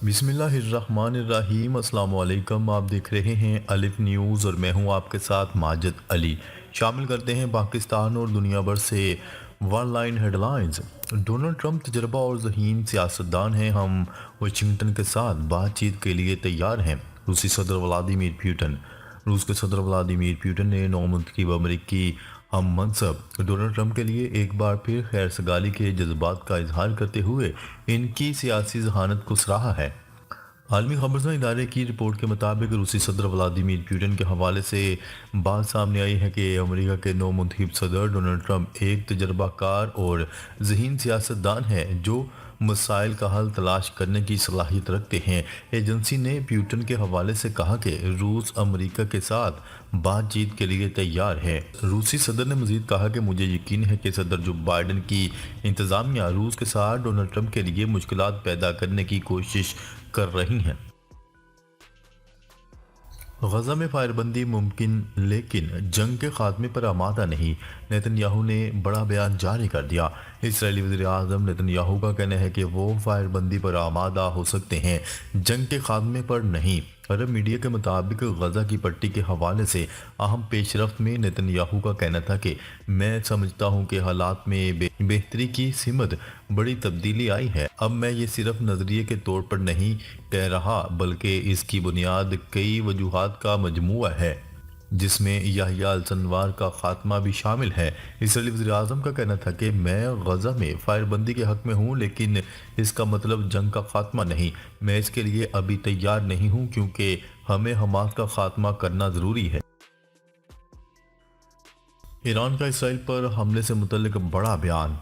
بسم اللہ الرحمن الرحیم۔ السلام علیکم، آپ دیکھ رہے ہیں الف نیوز اور میں ہوں آپ کے ساتھ ماجد علی۔ شامل کرتے ہیں پاکستان اور دنیا بھر سے ون لائن ہیڈ لائنز۔ ڈونلڈ ٹرمپ تجربہ اور ذہین سیاستدان ہیں، ہم واشنگٹن کے ساتھ بات چیت کے لیے تیار ہیں۔ روسی صدر ولادیمیر پیوٹن۔ روس کے صدر ولادیمیر پیوٹن نے نومنتخب امریکی ہم منصب ڈونلڈ ٹرمپ کے لیے ایک بار پھر خیر سگالی کے جذبات کا اظہار کرتے ہوئے ان کی سیاسی ذہانت کو سراہا ہے۔ عالمی خبررساں ادارے کی رپورٹ کے مطابق روسی صدر ولادیمیر پیوٹن کے حوالے سے بات سامنے آئی ہے کہ امریکہ کے نو منتخب صدر ڈونلڈ ٹرمپ ایک تجربہ کار اور ذہین سیاستدان ہیں جو مسائل کا حل تلاش کرنے کی صلاحیت رکھتے ہیں۔ ایجنسی نے پیوٹن کے حوالے سے کہا کہ روس امریکہ کے ساتھ بات چیت کے لیے تیار ہے۔ روسی صدر نے مزید کہا کہ مجھے یقین ہے کہ صدر جو بائیڈن کی انتظامیہ روس کے ساتھ ڈونلڈ ٹرمپ کے لیے مشکلات پیدا کرنے کی کوشش کر رہی ہیں۔ غزہ میں فائر بندی ممکن لیکن جنگ کے خاتمے پر آمادہ نہیں، نیتن یاہو نے بڑا بیان جاری کر دیا۔ اسرائیلی وزیر اعظم نیتن یاہو کا کہنا ہے کہ وہ فائر بندی پر آمادہ ہو سکتے ہیں، جنگ کے خاتمے پر نہیں۔ عرب میڈیا کے مطابق غزہ کی پٹی کے حوالے سے اہم پیش رفت میں نیتن یاہو کا کہنا تھا کہ میں سمجھتا ہوں کہ حالات میں بہتری کی سمت بڑی تبدیلی آئی ہے۔ اب میں یہ صرف نظریے کے طور پر نہیں کہہ رہا بلکہ اس کی بنیاد کئی وجوہات کا مجموعہ ہے، جس میں یحییٰ السنوار کا خاتمہ بھی شامل ہے۔ اسرائیلی وزیر اعظم کا کہنا تھا کہ میں غزہ میں فائر بندی کے حق میں ہوں لیکن اس کا مطلب جنگ کا خاتمہ نہیں۔ میں اس کے لیے ابھی تیار نہیں ہوں کیونکہ ہمیں حماس کا خاتمہ کرنا ضروری ہے۔ ایران کا اسرائیل پر حملے سے متعلق بڑا بیان۔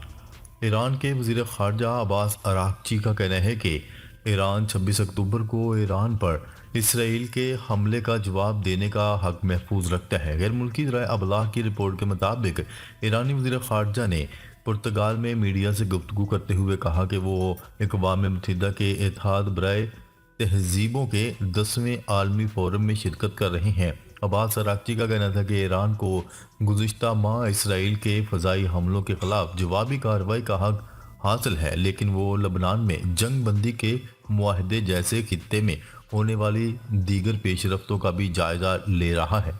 ایران کے وزیر خارجہ عباس اراغچی کا کہنا ہے کہ ایران 26 اکتوبر کو ایران پر اسرائیل کے حملے کا جواب دینے کا حق محفوظ رکھتا ہے۔ غیر ملکی ذرائع ابلاغ کی رپورٹ کے مطابق ایرانی وزیر خارجہ نے پرتگال میں میڈیا سے گفتگو کرتے ہوئے کہا کہ وہ اقوام متحدہ کے اتحاد برائے تہذیبوں کے 10ویں عالمی فورم میں شرکت کر رہے ہیں۔ عباس اراغچی کا کہنا تھا کہ ایران کو گزشتہ ماہ اسرائیل کے فضائی حملوں کے خلاف جوابی کارروائی کا حق حاصل ہے، لیکن وہ لبنان میں جنگ بندی کے معاہدے جیسے خطے میں ہونے والی دیگر پیش رفتوں کا بھی جائزہ لے رہا ہے۔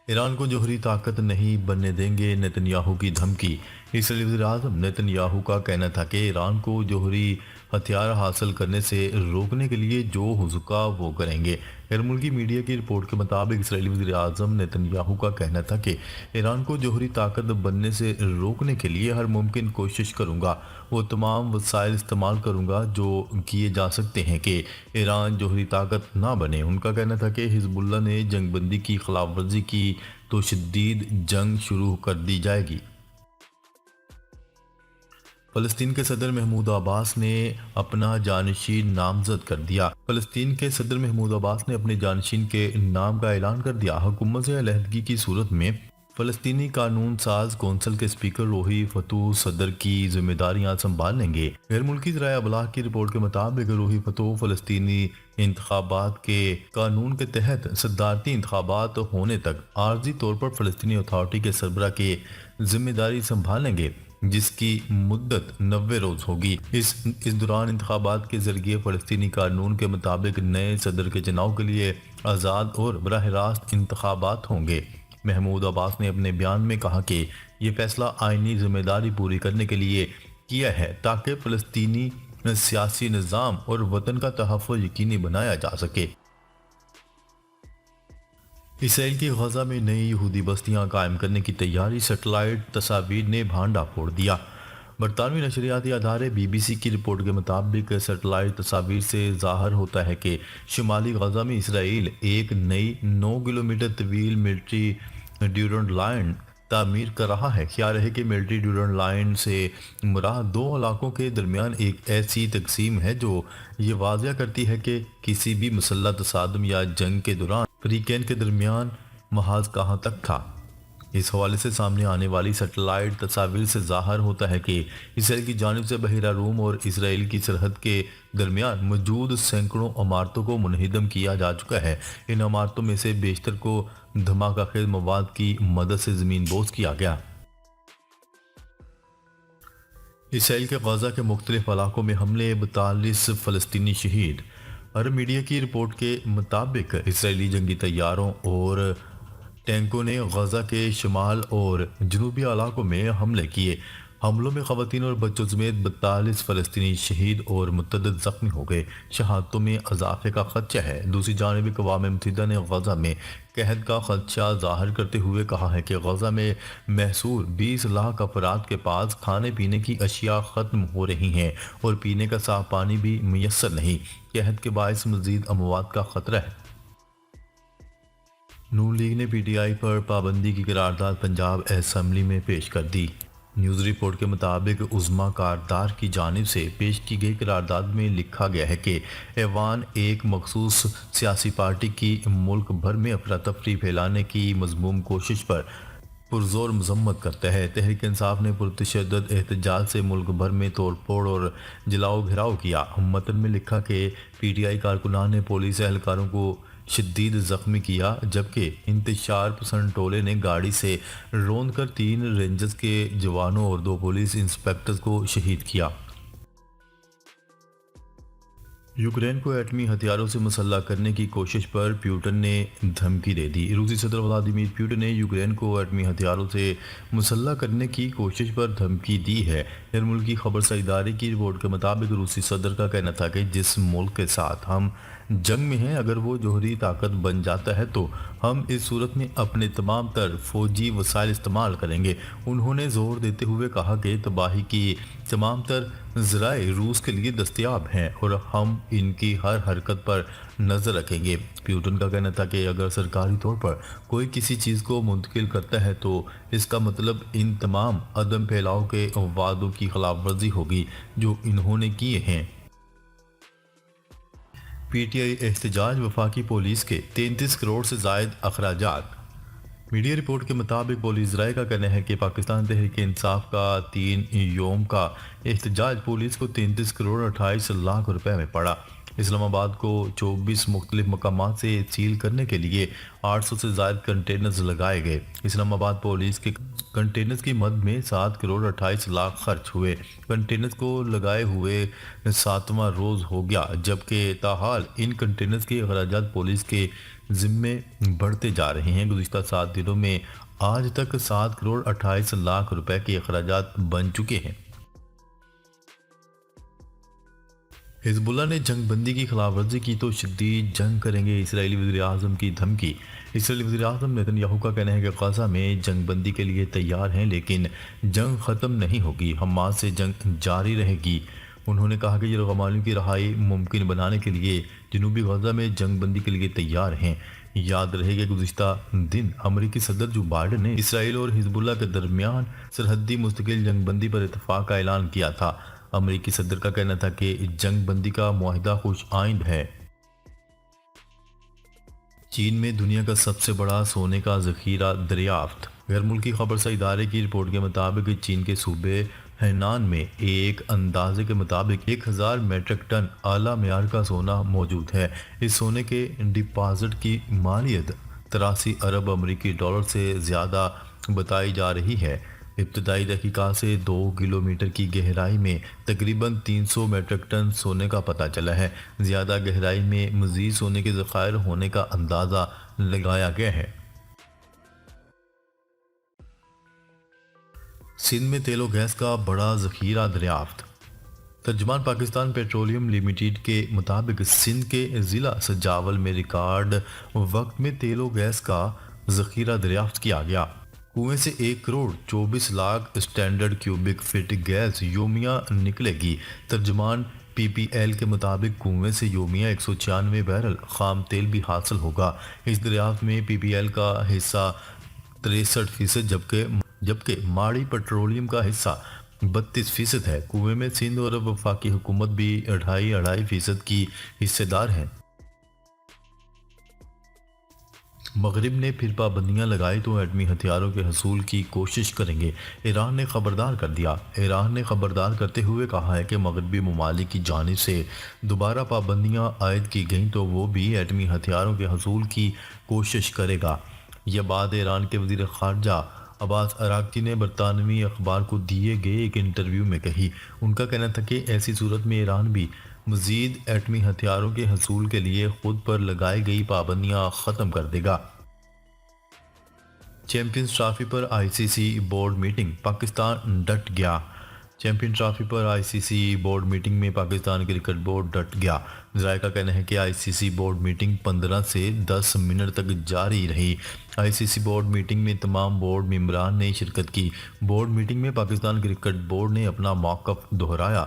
ایران کو جوہری طاقت نہیں بننے دیں گے، نیتن یاہو کی دھمکی۔ اسرائیلی وزیر اعظم نیتن یاہو کا کہنا تھا کہ ایران کو جوہری ہتھیار حاصل کرنے سے روکنے کے لیے جو ہوگا وہ کریں گے۔ غیر ملکی میڈیا کی رپورٹ کے مطابق اسرائیلی وزیر اعظم نیتن یاہو کا کہنا تھا کہ ایران کو جوہری طاقت بننے سے روکنے کے لیے ہر ممکن کوشش کروں گا، وہ تمام وسائل استعمال کروں گا جو کیے جا سکتے ہیں کہ ایران جوہری طاقت نہ بنے۔ ان کا کہنا تھا کہ حزب اللہ نے جنگ بندی کی خلاف ورزی کی تو شدید جنگ شروع کر دی جائے گی۔ فلسطین کے صدر محمود عباس نے اپنا جانشین نامزد کر دیا۔ فلسطین کے صدر محمود عباس نے اپنے جانشین کے نام کا اعلان کر دیا۔ حکومت سے علیحدگی کی صورت میں فلسطینی قانون ساز کونسل کے اسپیکر روحی فتوح صدر کی ذمہ داریاں سنبھال لیں گے۔ غیر ملکی ذرائع ابلاغ کی رپورٹ کے مطابق روحی فتوح فلسطینی انتخابات کے قانون کے تحت صدارتی انتخابات ہونے تک عارضی طور پر فلسطینی اتھارٹی کے سربراہ کی ذمہ داری سنبھالیں گے، جس کی مدت 90 روز ہوگی۔ اس دوران انتخابات کے ذریعے فلسطینی قانون کے مطابق نئے صدر کے چناؤ کے لیے آزاد اور براہ راست انتخابات ہوں گے۔ محمود عباس نے اپنے بیان میں کہا کہ یہ فیصلہ آئینی ذمہ داری پوری کرنے کے لیے کیا ہے تاکہ فلسطینی سیاسی نظام اور وطن کا تحفظ یقینی بنایا جا سکے۔ اسرائیل کی غزہ میں نئی یہودی بستیاں قائم کرنے کی تیاری، سیٹلائٹ تصاویر نے بھانڈا پھوڑ دیا۔ برطانوی نشریاتی ادارے بی بی سی کی رپورٹ کے مطابق سیٹلائٹ تصاویر سے ظاہر ہوتا ہے کہ شمالی غزہ میں اسرائیل ایک نئی 9 کلومیٹر طویل ملٹری ڈیورنڈ لائن تعمیر کر رہا ہے۔ خیال ہے کہ ملٹری ڈیورنڈ لائن سے مراد دو علاقوں کے درمیان ایک ایسی تقسیم ہے جو یہ واضح کرتی ہے کہ کسی بھی مسلح تصادم یا جنگ کے دوران فریقین کے درمیان محاذ کہاں تک تھا۔ اس حوالے سے سامنے آنے والی سیٹلائٹ تصاویر سے ظاہر ہوتا ہے کہ اسرائیل کی جانب سے بحیرہ روم اور اسرائیل کی سرحد کے درمیان موجود سینکڑوں عمارتوں کو منہدم کیا جا چکا ہے۔ ان عمارتوں میں سے بیشتر کو دھماکہ خیز مواد کی مدد سے زمین بوس کیا گیا۔ اسرائیل کے غزہ کے مختلف علاقوں میں حملے، 42 فلسطینی شہید۔ عرب میڈیا کی رپورٹ کے مطابق اسرائیلی جنگی طیاروں اور ٹینکوں نے غزہ کے شمال اور جنوبی علاقوں میں حملے کیے۔ حملوں میں خواتین اور بچوں سمیت 42 فلسطینی شہید اور متعدد زخمی ہو گئے۔ شہادتوں میں اضافے کا خدشہ ہے۔ دوسری جانب اقوام متحدہ نے غزہ میں قحط کا خدشہ ظاہر کرتے ہوئے کہا ہے کہ غزہ میں محصور 20 لاکھ افراد کے پاس کھانے پینے کی اشیاء ختم ہو رہی ہیں اور پینے کا صاف پانی بھی میسر نہیں۔ قحط کے باعث مزید اموات کا خطرہ ہے۔ نون لیگ نے پی ٹی آئی پر پابندی کی قرارداد پنجاب اسمبلی میں پیش کر دی۔ نیوز رپورٹ کے مطابق عظمیٰ کاردار کی جانب سے پیش کی گئی قرارداد میں لکھا گیا ہے کہ ایوان ایک مخصوص سیاسی پارٹی کی ملک بھر میں افراتفری پھیلانے کی مذموم کوشش پر پرزور مذمت کرتا ہے۔ تحریک انصاف نے پرتشدد احتجاج سے ملک بھر میں توڑ پھوڑ اور جلاؤ گھیراؤ کیا۔ متن میں لکھا کہ پی ٹی آئی کارکنان نے پولیس اہلکاروں کو شدید زخمی کیا، جبکہ انتشار پسند ٹولے نے گاڑی سے روند کر 3 رینجرز کے جوانوں اور 2 پولیس انسپکٹرز کو شہید کیا۔ یوکرین کو ایٹمی ہتھیاروں سے مسلح کرنے کی کوشش پر پیوٹن نے دھمکی دے دی۔ روسی صدر ولادیمیر پیوٹن نے یوکرین کو ایٹمی ہتھیاروں سے مسلح کرنے کی کوشش پر دھمکی دی ہے۔ غیر ملکی خبرساز ادارے کی رپورٹ کے مطابق روسی صدر کا کہنا تھا کہ جس ملک کے ساتھ ہم جنگ میں ہیں، اگر وہ جوہری طاقت بن جاتا ہے تو ہم اس صورت میں اپنے تمام تر فوجی وسائل استعمال کریں گے۔ انہوں نے زور دیتے ہوئے کہا کہ تباہی کی تمام تر ذرائع روس کے لیے دستیاب ہیں اور ہم ان کی ہر حرکت پر نظر رکھیں گے۔ پیوٹن کا کہنا تھا کہ اگر سرکاری طور پر کوئی کسی چیز کو منتقل کرتا ہے تو اس کا مطلب ان تمام عدم پھیلاؤ کے وعدوں کی خلاف ورزی ہوگی جو انہوں نے کیے ہیں۔ پی ٹی آئی احتجاج، وفاقی پولیس کے 33 کروڑ سے زائد اخراجات۔ میڈیا رپورٹ کے مطابق پولیس ذرائع کا کہنا ہے کہ پاکستان تحریک انصاف کا 3 یوم کا احتجاج پولیس کو 33 کروڑ 28 لاکھ روپے میں پڑا۔ اسلام آباد کو 24 مختلف مقامات سے سیل کرنے کے لیے 800 سے زائد کنٹینرز لگائے گئے۔ اسلام آباد پولیس کے کنٹینرز کی مد میں 7 کروڑ 28 لاکھ خرچ ہوئے۔ کنٹینرز کو لگائے ہوئے 7واں روز ہو گیا، جبکہ تاحال ان کنٹینرز کے اخراجات پولیس کے ذمے بڑھتے جا رہے ہیں۔ گزشتہ 7 دنوں میں آج تک 7 کروڑ 28 لاکھ روپے کے اخراجات بن چکے ہیں۔ حزب اللہ نے جنگ بندی کی خلاف ورزی کی تو شدید جنگ کریں گے، اسرائیلی وزیر اعظم کی دھمکی۔ اسرائیلی وزیر اعظم نیتن یاہو کا کہنا ہے کہ غزہ میں جنگ بندی کے لیے تیار ہیں، لیکن جنگ ختم نہیں ہوگی، حماس سے جنگ جاری رہے گی۔ انہوں نے کہا کہ یرغمالیوں کی رہائی ممکن بنانے کے لیے جنوبی غزہ میں جنگ بندی کے لیے تیار ہیں۔ یاد رہے کہ گزشتہ دن امریکی صدر جو بائیڈن نے اسرائیل اور حزب اللہ کے درمیان سرحدی مستقل جنگ بندی پر اتفاق کا اعلان کیا تھا۔ امریکی صدر کا کہنا تھا کہ جنگ بندی کا معاہدہ خوش آئند ہے۔ چین میں دنیا کا سب سے بڑا سونے کا ذخیرہ دریافت۔ غیر ملکی خبرساز ادارے کی رپورٹ کے مطابق چین کے صوبے ہینان میں ایک اندازے کے مطابق 1000 میٹرک ٹن اعلیٰ معیار کا سونا موجود ہے۔ اس سونے کے ڈپازٹ کی مالیت 83 ارب امریکی ڈالر سے زیادہ بتائی جا رہی ہے۔ ابتدائی تحقیقات سے 2 کلومیٹر کی گہرائی میں تقریباً 300 میٹرک ٹن سونے کا پتہ چلا ہے۔ زیادہ گہرائی میں مزید سونے کے ذخائر ہونے کا اندازہ لگایا گیا ہے۔ سندھ میں تیل و گیس کا بڑا ذخیرہ دریافت۔ ترجمان پاکستان پیٹرولیم لمیٹڈ کے مطابق سندھ کے ضلع سجاول میں ریکارڈ وقت میں تیل و گیس کا ذخیرہ دریافت کیا گیا۔ کنویں سے 1 crore 24 lakh standard cubic feet gas یومیہ نکلے گی۔ ترجمان پی پی ایل کے مطابق کنویں سے یومیہ 196 بیرل خام تیل بھی حاصل ہوگا۔ اس دریافت میں پی پی ایل کا حصہ 63%، جبکہ ماڑی پیٹرولیم کا حصہ 32% ہے۔ کنویں میں سندھ اور وفاقی حکومت بھی 2.5% کی حصے دار ہیں۔ مغرب نے پھر پابندیاں لگائی تو ایٹمی ہتھیاروں کے حصول کی کوشش کریں گے، ایران نے خبردار کر دیا۔ ایران نے خبردار کرتے ہوئے کہا ہے کہ مغربی ممالک کی جانب سے دوبارہ پابندیاں عائد کی گئیں تو وہ بھی ایٹمی ہتھیاروں کے حصول کی کوشش کرے گا۔ یہ بات ایران کے وزیر خارجہ عباس اراغچی نے برطانوی اخبار کو دیے گئے ایک انٹرویو میں کہی۔ ان کا کہنا تھا کہ ایسی صورت میں ایران بھی مزید ایٹمی ہتھیاروں کے حصول کے لیے خود پر لگائی گئی پابندیاں ختم کر دے گا۔ چیمپئنز ٹرافی پر آئی سی سی بورڈ میٹنگ، پاکستان ڈٹ گیا۔ چیمپئن ٹرافی پر آئی سی سی بورڈ میٹنگ میں پاکستان کرکٹ بورڈ ڈٹ گیا۔ ذرائع کا کہنا ہے کہ آئی سی سی بورڈ میٹنگ 15 سے 10 منٹ تک جاری رہی۔ آئی سی سی بورڈ میٹنگ میں تمام بورڈ ممبران نے شرکت کی۔ بورڈ میٹنگ میں پاکستان کرکٹ بورڈ نے اپنا موقف دہرایا۔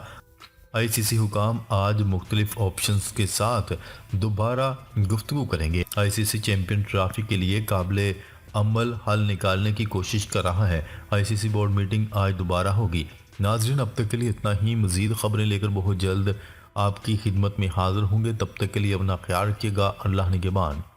آئی سی سی حکام آج مختلف آپشنز کے ساتھ دوبارہ گفتگو کریں گے۔ آئی سی سی چیمپئن ٹرافی کے لیے قابل عمل حل نکالنے کی کوشش کر رہا ہے۔ آئی سی سی بورڈ میٹنگ آج دوبارہ ہوگی۔ ناظرین، اب تک کے لیے اتنا ہی۔ مزید خبریں لے کر بہت جلد آپ کی خدمت میں حاضر ہوں گے۔ تب تک کے لیے اپنا خیال رکھیے گا۔ اللہ نگہبان۔